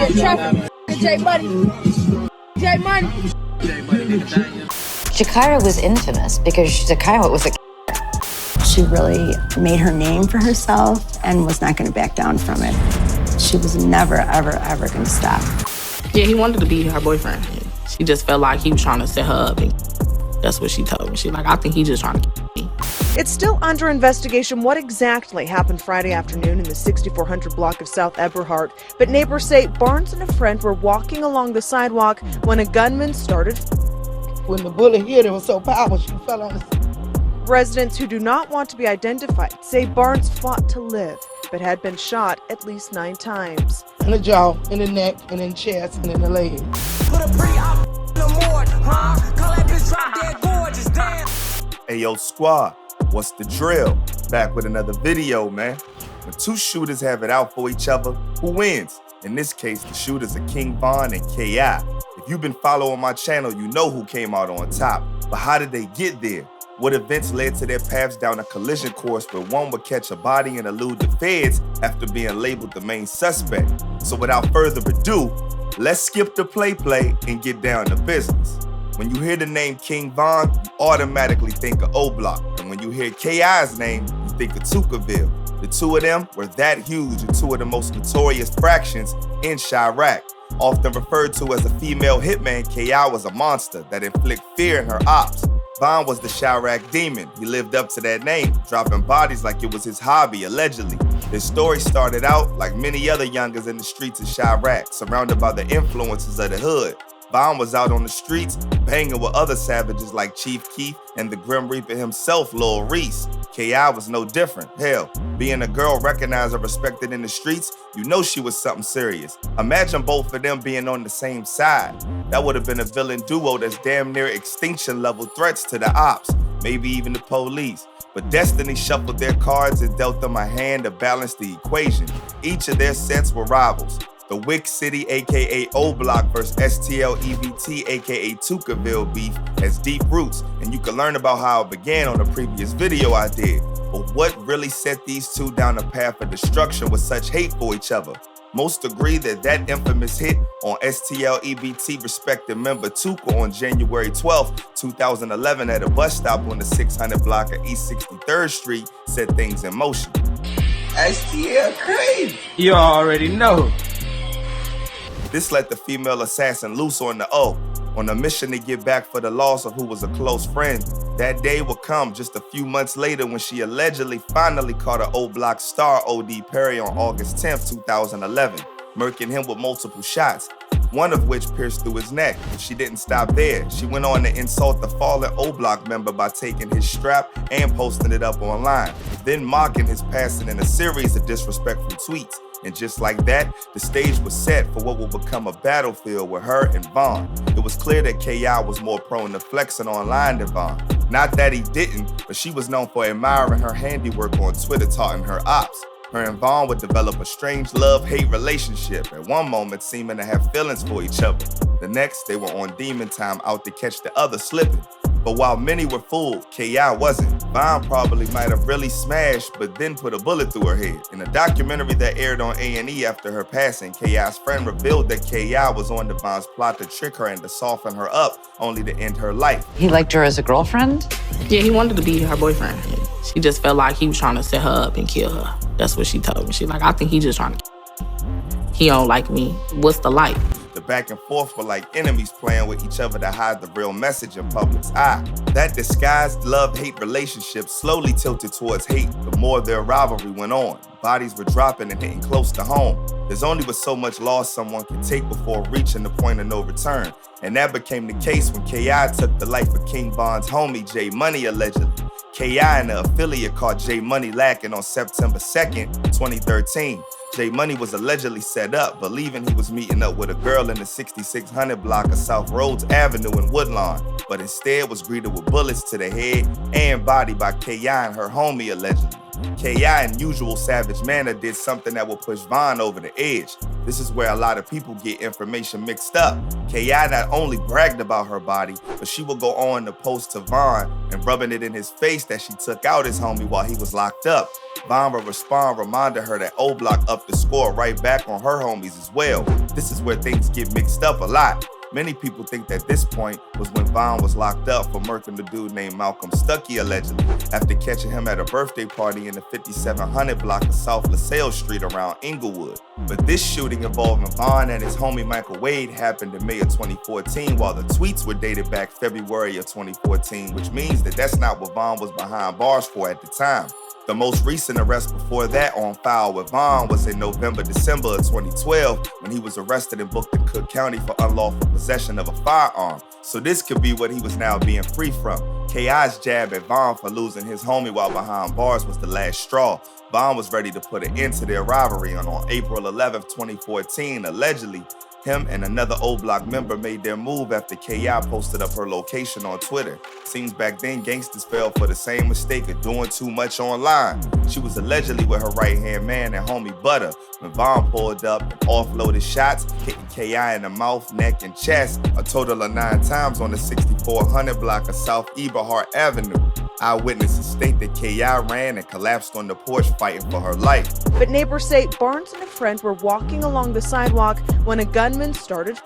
in traffic. J Money. J Money. Gakirah was infamous because Gakirah was a She really made her name for herself and was not going to back down from it. She was never, ever, ever going to stop. Yeah, he wanted to be her boyfriend. She just felt like he was trying to set her up. And that's what she told me. She like, I think he just trying to me. It's still under investigation what exactly happened Friday afternoon in the 6400 block of South Eberhard. But neighbors say Barnes and a friend were walking along the sidewalk when a gunman started. When the bullet hit, it was so powerful, she fell on the... Residents who do not want to be identified say Barnes fought to live, but had been shot at least 9 times. In the jaw, in the neck, and in the chest, and in the leg. Put a pre-op in the morgue, huh? Call that bitch drop dead gorgeous, damn. Hey, yo, squad, what's the drill? Back with another video, man. When 2 shooters have it out for each other, who wins? In this case, the shooters are King Von and K.I. If you've been following my channel, you know who came out on top. But how did they get there? What events led to their paths down a collision course where one would catch a body and elude the feds after being labeled the main suspect? So without further ado, let's skip the play and get down to business. When you hear the name King Von, you automatically think of O-Block. And when you hear K.I.'s name, you think of Tukaville. The 2 of them were that huge and 2 of the most notorious fractions in Chirac. Often referred to as a female hitman, K.I. was a monster that inflicted fear in her ops. Von was the Chirac demon. He lived up to that name, dropping bodies like it was his hobby, allegedly. His story started out like many other youngers in the streets of Chirac, surrounded by the influences of the hood. Von was out on the streets, banging with other savages like Chief Keef and the Grim Reaper himself, Lil Reese. K.I. was no different. Hell, being a girl recognized and respected in the streets, you know she was something serious. Imagine both of them being on the same side. That would have been a villain duo that's damn near extinction level threats to the ops, maybe even the police. But destiny shuffled their cards and dealt them a hand to balance the equation. Each of their sets were rivals. The Wick City, aka O-Block versus STL EBT, aka Tukaville beef has deep roots, and you can learn about how it began on a previous video I did. But what really set these 2 down a path of destruction with such hate for each other? Most agree that infamous hit on STL EBT respected member Tuka on January 12, 2011 at a bus stop on the 600 block of East 63rd Street set things in motion. STL crazy. You already know. This let the female assassin loose on the O, on a mission to get back for the loss of who was a close friend. That day would come just a few months later when she allegedly finally caught an O-Block star O.D. Perry on August 10, 2011, murking him with multiple shots, one of which pierced through his neck. She didn't stop there. She went on to insult the fallen O-Block member by taking his strap and posting it up online, then mocking his passing in a series of disrespectful tweets. And just like that, the stage was set for what would become a battlefield with her and Von. It was clear that K.I. was more prone to flexing online than Von. Not that he didn't, but she was known for admiring her handiwork on Twitter, taunting her ops. Her and Von would develop a strange love-hate relationship, at one moment seeming to have feelings for each other. The next, they were on demon time out to catch the other slipping. But while many were fooled, K.I. wasn't. Von probably might have really smashed, but then put a bullet through her head. In a documentary that aired on A&E after her passing, K.I.'s friend revealed that K.I. was on Von's plot to trick her and to soften her up, only to end her life. He liked her as a girlfriend? Yeah, he wanted to be her boyfriend. She just felt like he was trying to set her up and kill her. That's what she told me. She like, I think he just trying to He don't like me. What's the like? The back and forth were like enemies playing with each other to hide the real message in public's eye. That disguised love-hate relationship slowly tilted towards hate the more their rivalry went on. Bodies were dropping and hitting close to home. There's only but so much loss someone can take before reaching the point of no return. And that became the case when K.I. took the life of King Von's homie, J Money, allegedly. K.I. and the affiliate caught J Money lacking on September 2nd, 2013. J Money was allegedly set up, believing he was meeting up with a girl in the 6600 block of South Rhodes Avenue in Woodlawn, but instead was greeted with bullets to the head and body by K.I. and her homie, allegedly. K.I. in usual savage manner did something that would push Von over the edge. This is where a lot of people get information mixed up. K.I. not only bragged about her body, but she would go on to post to Von and rubbing it in his face that she took out his homie while he was locked up. Von would respond, reminding her that O Block upped the score right back on her homies as well. This is where things get mixed up a lot. Many people think that this point was when Von was locked up for murking the dude named Malcolm Stuckey allegedly after catching him at a birthday party in the 5700 block of South LaSalle Street around Inglewood. But this shooting involving Von and his homie Michael Wade happened in May of 2014, while the tweets were dated back February of 2014, which means that that's not what Von was behind bars for at the time. The most recent arrest before that on file with Von was in December of 2012 when he was arrested and booked in Cook County for unlawful possession of a firearm. So this could be what he was now being free from. K.I.'s jab at Von for losing his homie while behind bars was the last straw. Von was ready to put an end to their rivalry, and on April 11, 2014, allegedly, him and another O Block member made their move after K.I. posted up her location on Twitter. Seems back then gangsters fell for the same mistake of doing too much online. She was allegedly with her right-hand man and homie Butter when Von pulled up and offloaded shots, hitting K.I. in the mouth, neck, and chest a total of 9 times on the 6400 block of South Eberhart Avenue. Eyewitnesses state that K.I. ran and collapsed on the porch fighting for her life. But neighbors say Barnes and a friend were walking along the sidewalk when a gunman started.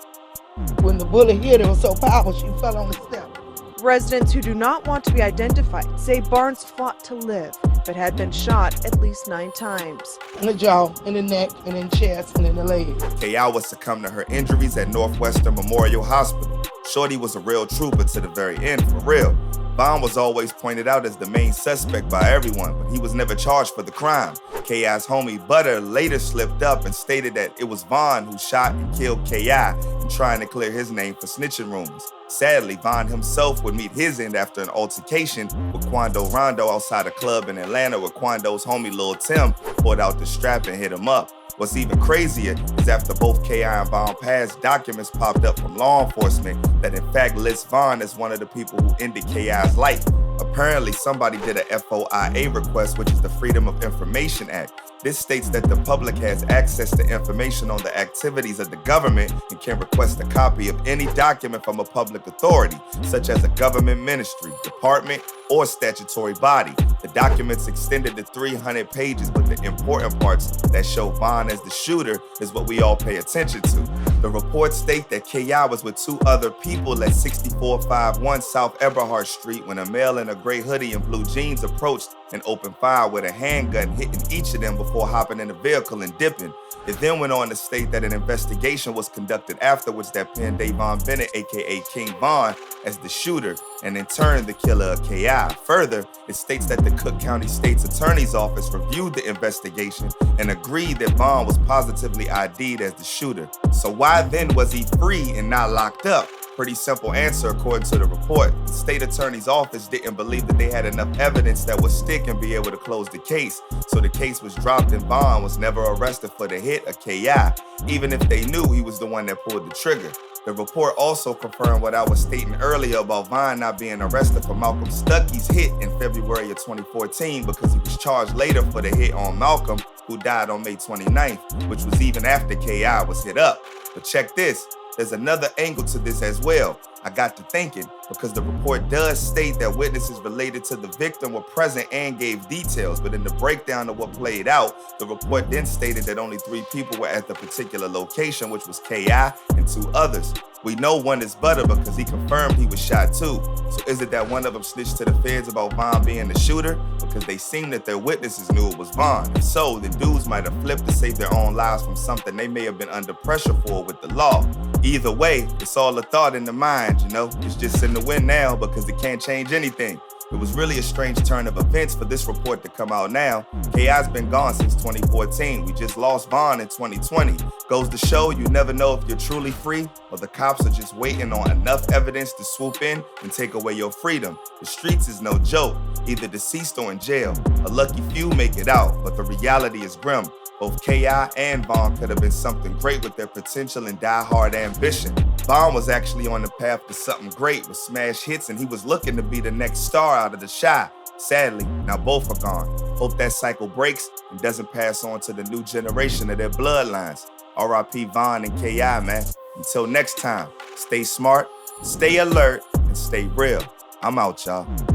When the bullet hit, it was so powerful, she fell on the step. Residents who do not want to be identified say Barnes fought to live, but had been shot at least 9 times. In the jaw, in the neck, and in the chest, and in the leg. K.I. would succumb to her injuries at Northwestern Memorial Hospital. Shorty was a real trooper to the very end, for real. Von was always pointed out as the main suspect by everyone, but he was never charged for the crime. K.I.'s homie Butter later slipped up and stated that it was Von who shot and killed K.I. in trying to clear his name for snitching rumors. Sadly, Von himself would meet his end after an altercation with Quando Rondo outside a club in Atlanta where Quando's homie Lil Tim pulled out the strap and hit him up. What's even crazier is after both K.I. and Von passed, documents popped up from law enforcement that in fact lists Von as one of the people who ended K.I.'s life. Apparently, somebody did a FOIA request, which is the Freedom of Information Act. This states that the public has access to information on the activities of the government and can request a copy of any document from a public authority, such as a government ministry, department, or statutory body. The documents extended to 300 pages, but the important parts that show Von as the shooter is what we all pay attention to. The reports state that K.I. was with 2 other people at 6451 South Eberhart Street when a male in a gray hoodie and blue jeans approached and opened fire with a handgun, hitting each of them before hopping in the vehicle and dipping. It then went on to state that an investigation was conducted afterwards that pinned Davon Bennett, aka King Von, as the shooter, and in turn the killer of K.I. Further, it states that the Cook County State's Attorney's Office reviewed the investigation and agreed that Von was positively ID'd as the shooter. So why then was he free and not locked up? Pretty simple answer according to the report. The state attorney's office didn't believe that they had enough evidence that would stick and be able to close the case. So the case was dropped and Von was never arrested for the hit of K.I., even if they knew he was the one that pulled the trigger. The report also confirmed what I was stating earlier about Von not being arrested for Malcolm Stuckey's hit in February of 2014 because he was charged later for the hit on Malcolm, who died on May 29th, which was even after K.I. was hit up. But check this. There's another angle to this as well. I got to thinking because the report does state that witnesses related to the victim were present and gave details, but in the breakdown of what played out, the report then stated that only 3 people were at the particular location, which was K.I. and 2 others. We know one is Butter because he confirmed he was shot too. So is it that one of them snitched to the feds about Von being the shooter? Because they seem that their witnesses knew it was Von. If so, the dudes might have flipped to save their own lives from something they may have been under pressure for with the law. Either way, it's all a thought in the mind, you know? It's just in the wind now because it can't change anything. It was really a strange turn of events for this report to come out now. K.I.'s been gone since 2014. We just lost Von in 2020. Goes to show you never know if you're truly free or the cops are just waiting on enough evidence to swoop in and take away your freedom. The streets is no joke, either deceased or in jail. A lucky few make it out, but the reality is grim. Both K.I. and Von could have been something great with their potential and die-hard ambition. Von was actually on the path to something great with smash hits, and he was looking to be the next star out of the Chi. Sadly, now both are gone. Hope that cycle breaks and doesn't pass on to the new generation of their bloodlines. R.I.P. Von and K.I., man. Until next time, stay smart, stay alert, and stay real. I'm out, y'all.